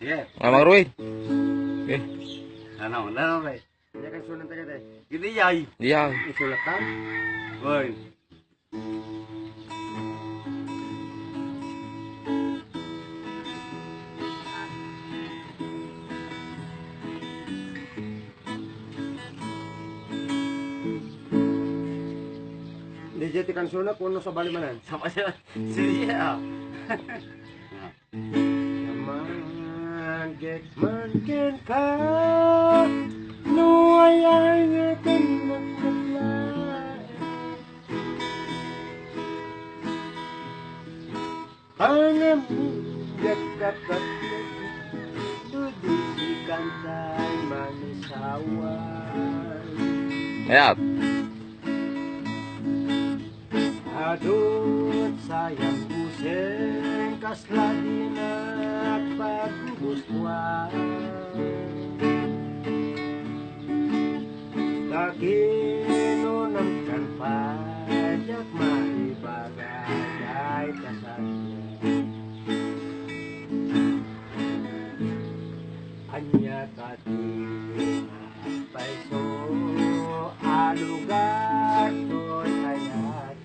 Sige. Mang Ruin. Okay. Ano, pre. Kaya kan sunan tayo tayo. Gini yay. Iya. Isulatan. Boy. Hindi tikan sunak kuno sa balimanan. Sama siya. Siya. Man ka no ay kan magkaklay. Tangan gakat dudi kantay manisawan. Ayan. Adut sayang pusing kasladi na paggustuhan. Kakinunang kan pajak maibagay kasanya. Anya kati paiso alugar to'y ayat.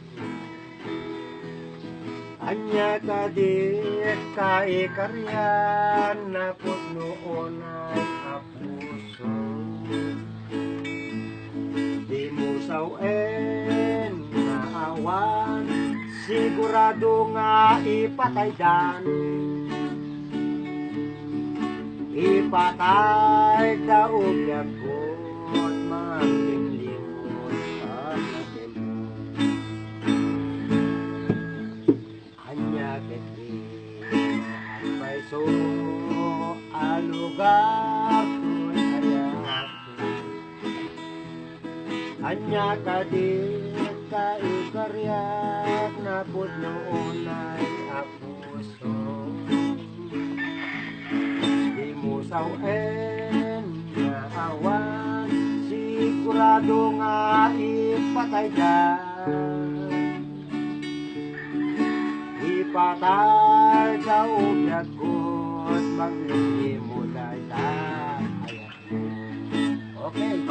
Anya kadir kaikaryan na noon ay apuso. Di mo sawen na awan, sigurado nga ipatay dan. Ipatay daog yagot manglinglingon sa natin. Anya keti paiso alugar to'y ayat. Anya kadir kaikaryak na noon ay apuso. Di mo sawen na awan, sigurado nga ipatay dan. Ipatay daw yagot maglilimo na tayo. Okay.